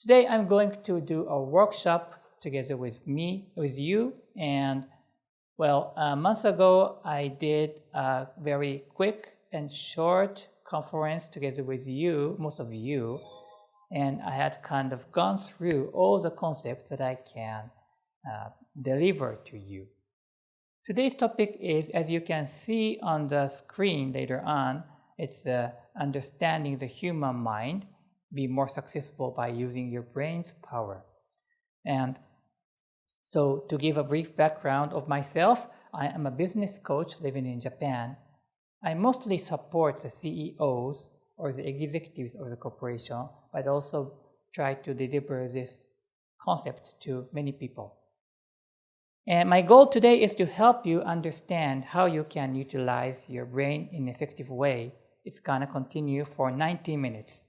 Today I'm going to do a workshop together with you, and months ago I did a very quick and short conference together with you, most of you, and I had kind of gone through all the concepts that I can deliver to you. Today's topic is, as you can see on the screen later on, it's understanding the human mind, be more successful by using your brain's power. And so to give a brief background of myself, I am a business coach living in Japan. I mostly support the CEOs or the executives of the corporation, but also try to deliver this concept to many people. And my goal today is to help you understand how you can utilize your brain in an effective way. It's gonna continue for 90 minutes.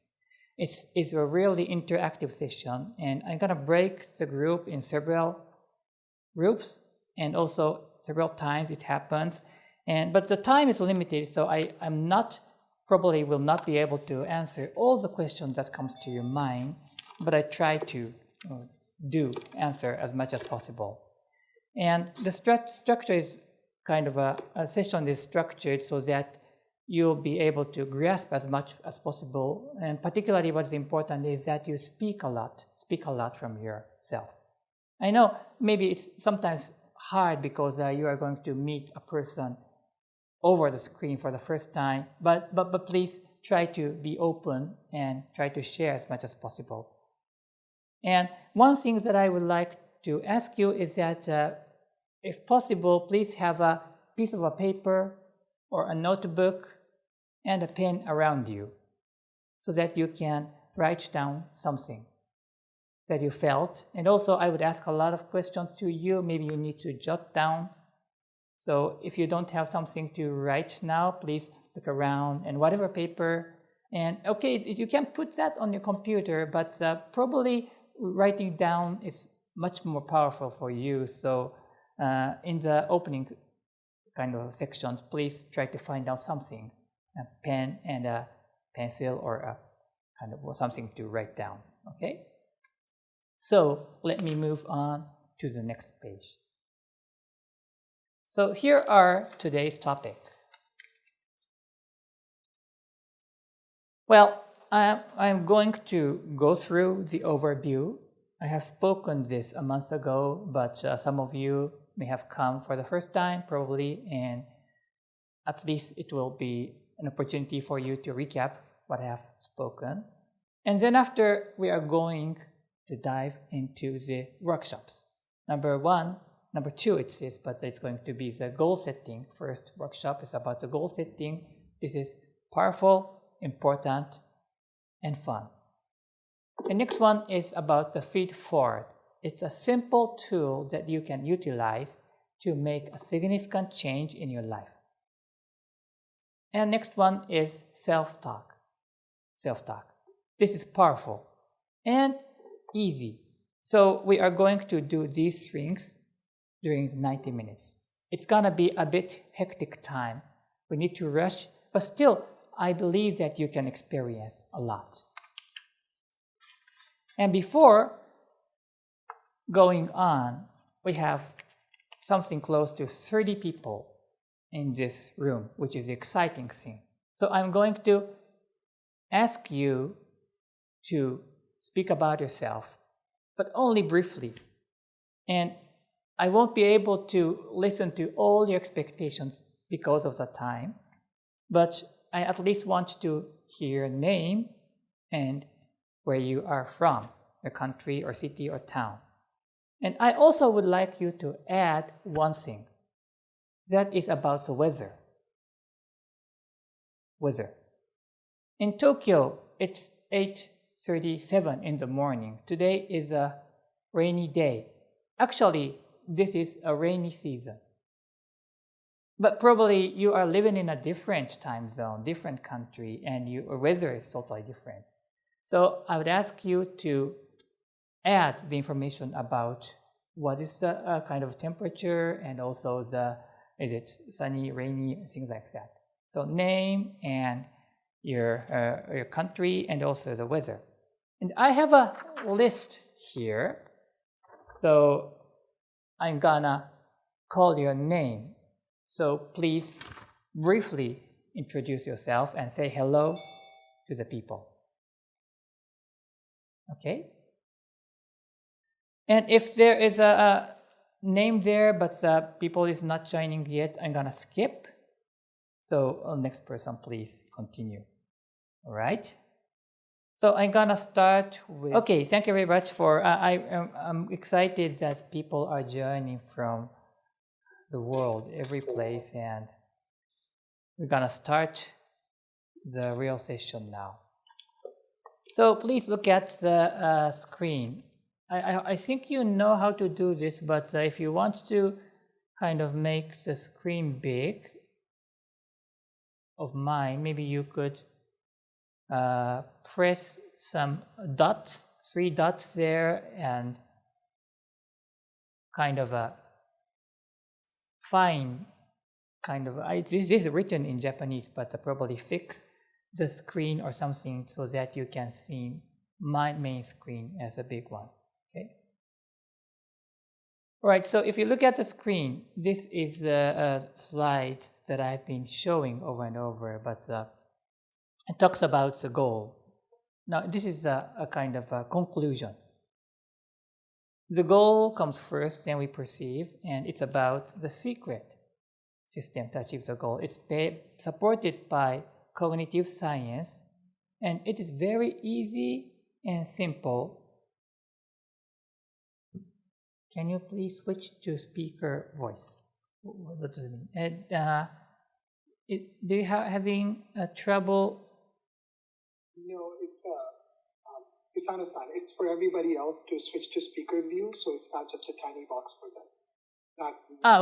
It's a really interactive session, and I'm gonna break the group in several groups, and also several times it happens. But the time is limited, so I'm not probably will not be able to answer all the questions that comes to your mind, but I try to answer as much as possible. And the structure is kind of a session is structured so that you'll be able to grasp as much as possible. And particularly what's important is that you speak a lot from yourself. I know maybe it's sometimes hard because you are going to meet a person over the screen for the first time, but please try to be open and try to share as much as possible. And one thing that I would like to ask you is that if possible, please have a piece of a paper or a notebook and a pen around you so that you can write down something that you felt. And also I would ask a lot of questions to you. Maybe you need to jot down. So if you don't have something to write now, please look around and whatever paper. And okay, you can put that on your computer, but probably writing down is much more powerful for you. So in the opening kind of sections, please try to find out something, a pen and a pencil or a kind of something to write down, okay? So let me move on to the next page. So here are today's topic. Well, I'm going to go through the overview. I have spoken this a month ago, but some of you may have come for the first time probably, and at least it will be an opportunity for you to recap what I have spoken. And then after, we are going to dive into the workshops. Number two it says, but it's going to be the goal setting. First workshop is about the goal setting. This is powerful, important, and fun. The next one is about the feed forward. It's a simple tool that you can utilize to make a significant change in your life. And next one is self-talk. Self-talk. This is powerful and easy. So we are going to do these things during 90 minutes. It's gonna be a bit hectic time. We need to rush, but still, I believe that you can experience a lot. And before going on, we have something close to 30 people in this room, which is the exciting thing. So I'm going to ask you to speak about yourself, but only briefly. And I won't be able to listen to all your expectations because of the time, but I at least want to hear your name and where you are from, your country or city or town. And I also would like you to add one thing. That is about the weather. Weather. In Tokyo, it's 8:37 in the morning. Today is a rainy day. Actually, this is a rainy season. But probably you are living in a different time zone, different country, and your weather is totally different. So I would ask you to add the information about what is the kind of temperature and also is it sunny, rainy, things like that. So name and your country and also the weather. And I have a list here. So I'm gonna call your name. So please briefly introduce yourself and say hello to the people. Okay? And if there is a name there but people is not joining yet, I'm gonna skip. So next person, please continue. All right? So I'm gonna start with. Okay, thank you very much for. I'm excited that people are joining from the world, every place, and we're gonna start the real session now. So please look at the screen. I think you know how to do this, but if you want to kind of make the screen big of mine, maybe you could press some dots, 3 dots there, and kind of find kind of, this is written in Japanese, but probably fix the screen or something so that you can see my main screen as a big one. Okay. All right. So if you look at the screen, this is the slide that I've been showing over and over, but it talks about the goal. Now, this is a kind of a conclusion. The goal comes first, then we perceive, and it's about the secret system to achieve the goal. It's supported by cognitive science, and it is very easy and simple. Can you please switch to speaker voice? What does it mean? And do you having trouble? No, it's understand. It's for everybody else to switch to speaker view, so it's not just a tiny box for them.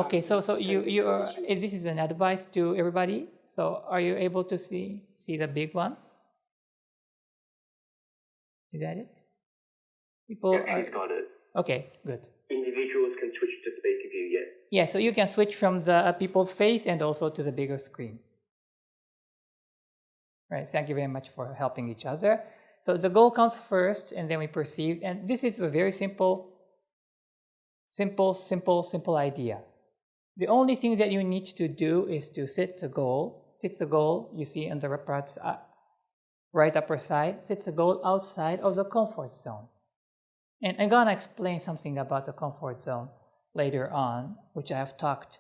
Okay. So you are. This is an advice to everybody. So are you able to see the big one? Is that it? People she's got it. Okay, good. Individuals can switch to speaker view, yes. Yeah, so you can switch from the people's face and also to the bigger screen. Right, thank you very much for helping each other. So the goal comes first, and then we perceive, and this is a very simple idea. The only thing that you need to do is to set the goal. Set the goal, you see on the right upper side, set the goal outside of the comfort zone. And I'm gonna explain something about the comfort zone later on, which I have talked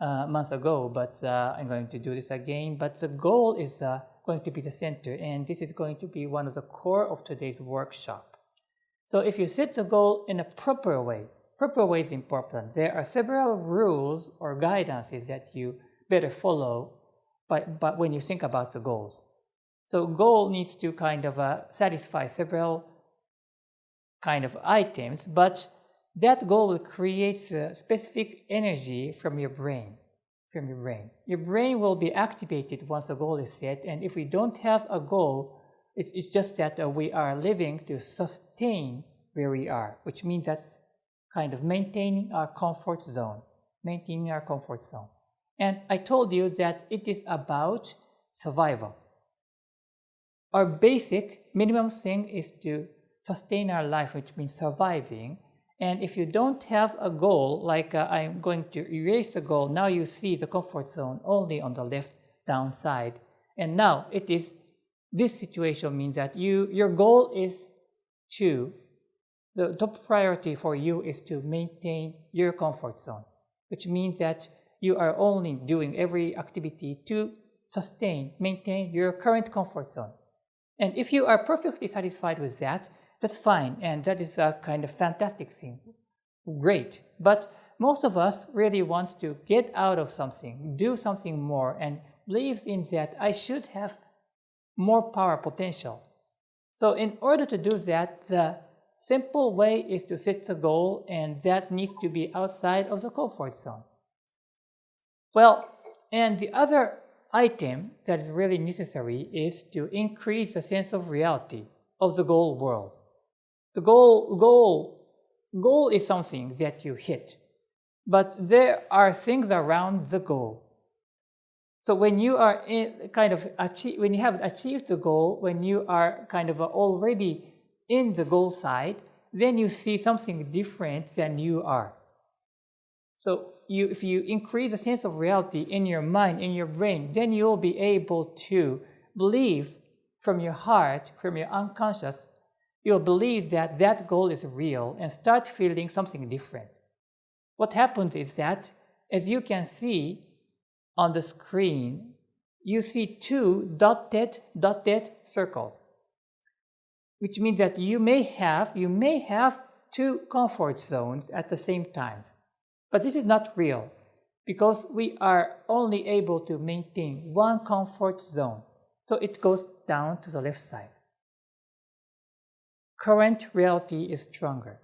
months ago, but I'm going to do this again. But the goal is going to be the center, and this is going to be one of the core of today's workshop. So if you set the goal in a proper way is important. There are several rules or guidances that you better follow but when you think about the goals. So goal needs to kind of satisfy several kind of items, but that goal will create specific energy from your brain. Your brain will be activated once a goal is set, and if we don't have a goal, it's just that we are living to sustain where we are, which means that's kind of maintaining our comfort zone. And I told you that it is about survival. Our basic minimum thing is to sustain our life, which means surviving. And if you don't have a goal, like I'm going to erase the goal, now you see the comfort zone only on the left down side. And now this situation means that your goal is the top priority for you is to maintain your comfort zone, which means that you are only doing every activity to maintain your current comfort zone. And if you are perfectly satisfied with that, that's fine, and that is a kind of fantastic thing. Great. But most of us really wants to get out of something, do something more, and believes in that I should have more power potential. So in order to do that, the simple way is to set the goal, and that needs to be outside of the comfort zone. Well, and the other item that is really necessary is to increase the sense of reality of the goal world. The goal is something that you hit, but there are things around the goal. So when you are when you have achieved the goal, when you are kind of already in the goal side, then you see something different than you are. So if you increase the sense of reality in your mind, in your brain, then you'll be able to believe from your heart, from your unconscious, you'll believe that that goal is real and start feeling something different. What happens is that, as you can see on the screen, you see two dotted circles, which means that you may have two comfort zones at the same time. But this is not real, because we are only able to maintain one comfort zone. So it goes down to the left side. Current reality is stronger.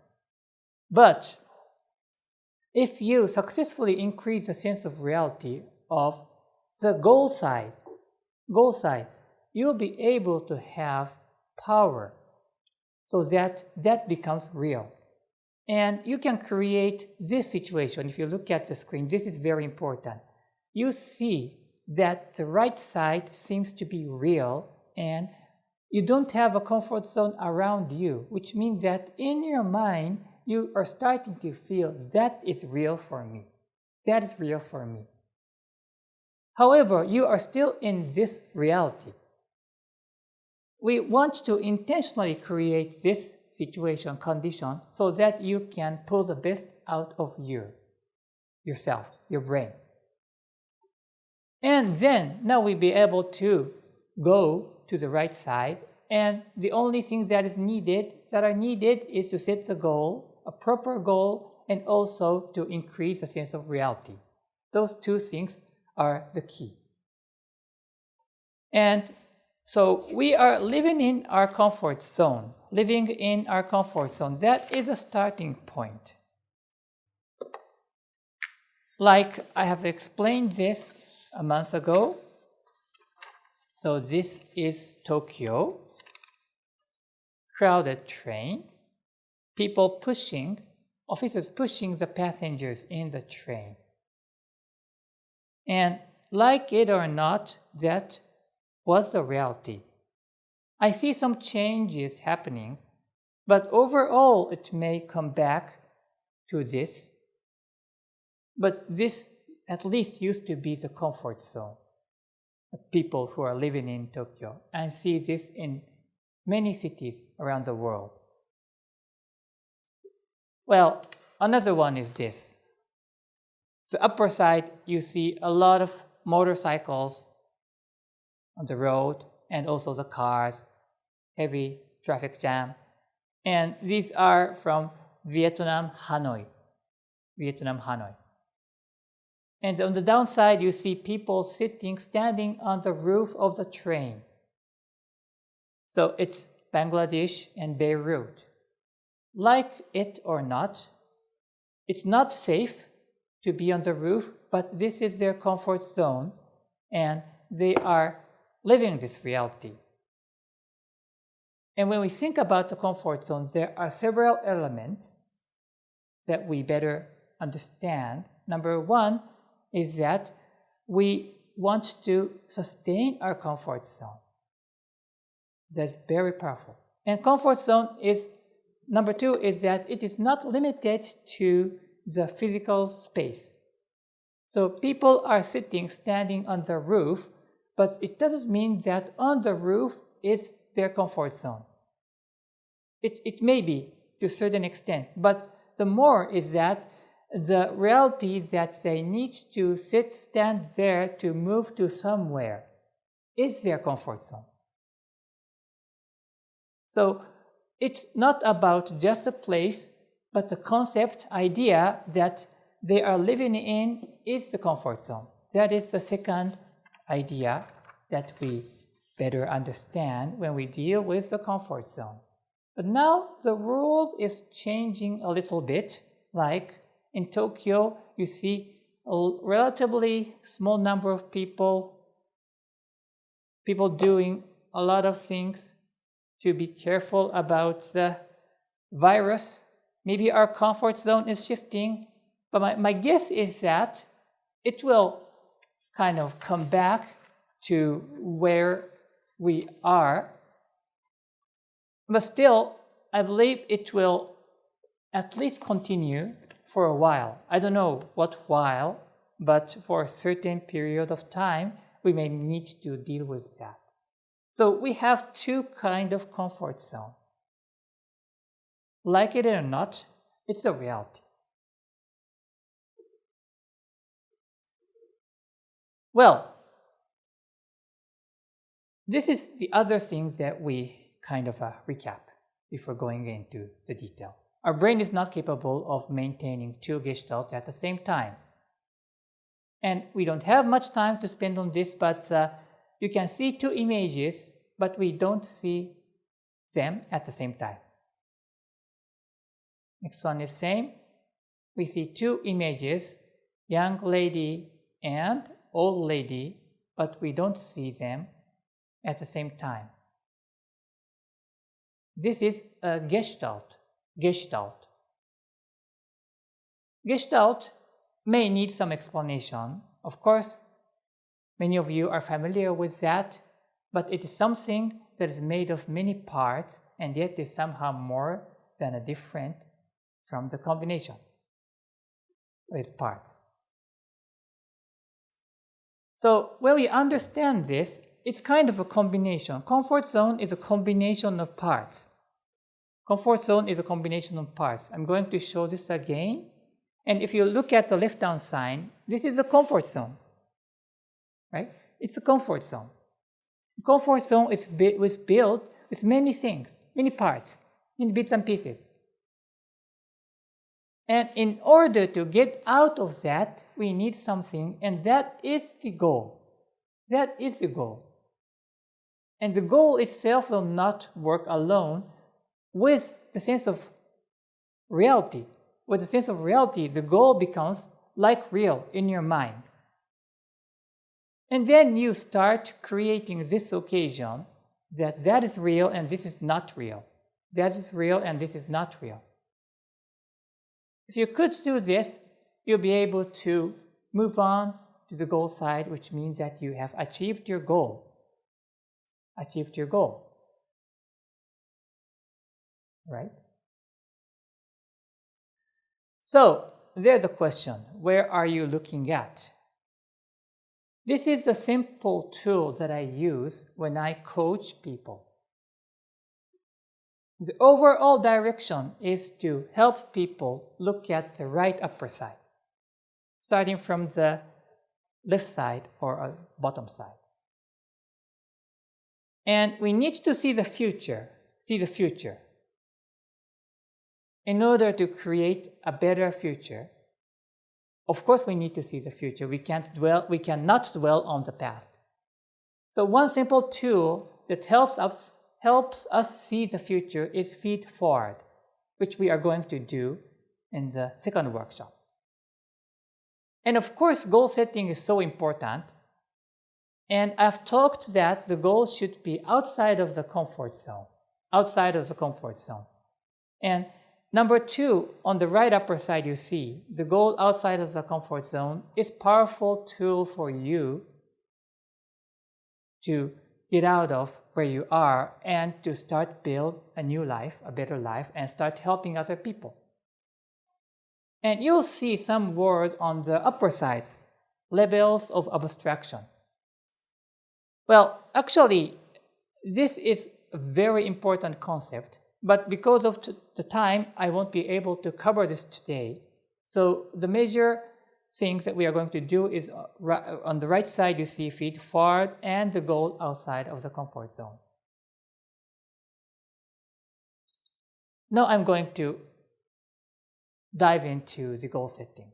But if you successfully increase the sense of reality of the goal side, you'll be able to have power so that becomes real. And you can create this situation. If you look at the screen, this is very important. You see that the right side seems to be real and you don't have a comfort zone around you, which means that in your mind, you are starting to feel that is real for me. That is real for me. However, you are still in this reality. We want to intentionally create this situation, condition, so that you can pull the best out of yourself, your brain. And then, now we'll be able to go to the right side, and the only things that are needed is to set the goal, a proper goal, and also to increase the sense of reality. Those two things are the key. And so we are living in our comfort zone. That is a starting point. Like I have explained this a month ago. So this is Tokyo. Crowded train. Officers pushing the passengers in the train. And like it or not, that was the reality. I see some changes happening, but overall it may come back to this. But this at least used to be the comfort zone of people who are living in Tokyo, and see this in many cities around the world. Well, another one is this. The upper side, you see a lot of motorcycles on the road, and also the cars, heavy traffic jam. And these are from Vietnam, Hanoi. And on the downside, you see people standing on the roof of the train. So it's Bangladesh and Beirut. Like it or not, it's not safe to be on the roof, but this is their comfort zone, and they are living this reality. And when we think about the comfort zone, there are several elements that we better understand. Number one is that we want to sustain our comfort zone. That's very powerful. And comfort zone is, number two, is that it is not limited to the physical space. So people are standing on the roof, but it doesn't mean that on the roof is their comfort zone. It may be to a certain extent, but the more is that the reality that they need to stand there to move to somewhere is their comfort zone. So it's not about just a place, but the concept, idea that they are living in is the comfort zone. That is the second idea that we better understand when we deal with the comfort zone. But now the world is changing a little bit. Like in Tokyo, you see a relatively small number of people doing a lot of things to be careful about the virus. Maybe our comfort zone is shifting, but my guess is that it will kind of come back to where we are. But still, I believe it will at least continue for a while. I don't know what while, but for a certain period of time, we may need to deal with that. So we have two kinds of comfort zone. Like it or not, it's a reality. Well, this is the other thing that we kind of recap before going into the detail. Our brain is not capable of maintaining two gestalts at the same time. And we don't have much time to spend on this, but you can see two images, but we don't see them at the same time. Next one is same. We see two images, young lady and old lady, but we don't see them at the same time. This is a gestalt. Gestalt may need some explanation. Of course, many of you are familiar with that, but it is something that is made of many parts and yet is somehow more than a different from the combination with parts. So when we understand this, it's kind of a combination. Comfort zone is a combination of parts. Comfort zone is a combination of parts. I'm going to show this again. And if you look at the left-hand side, this is the comfort zone, right? It's a comfort zone. The comfort zone is built with many things, many parts, many bits and pieces. And in order to get out of that, we need something, and that is the goal. That is the goal. And the goal itself will not work alone with the sense of reality. With the sense of reality, the goal becomes like real in your mind. And then you start creating this occasion that is real and this is not real. That is real and this is not real. If you could do this, you'll be able to move on to the goal side, which means that you have achieved your goal. Achieved your goal. Right? So, there's a question. Where are you looking at? This is a simple tool that I use when I coach people. The overall direction is to help people look at the right upper side, starting from the left side or bottom side. And we need to see the future, in order to create a better future. Of course, we need to see the future. We cannot dwell on the past. So one simple tool that helps us see the future is feed forward, which we are going to do in the second workshop. And of course, goal setting is so important. And I've talked that the goal should be outside of the comfort zone. And number 2, on the right upper side, you see the goal outside of the comfort zone is a powerful tool for you to get out of where you are and to start build a new life, a better life, and start helping other people. And you'll see some word on the upper side, levels of abstraction. Well, actually, this is a very important concept, but because of the time, I won't be able to cover this today. So the major things that we are going to do is on the right side, you see feed forward and the goal outside of the comfort zone. Now I'm going to dive into the goal setting.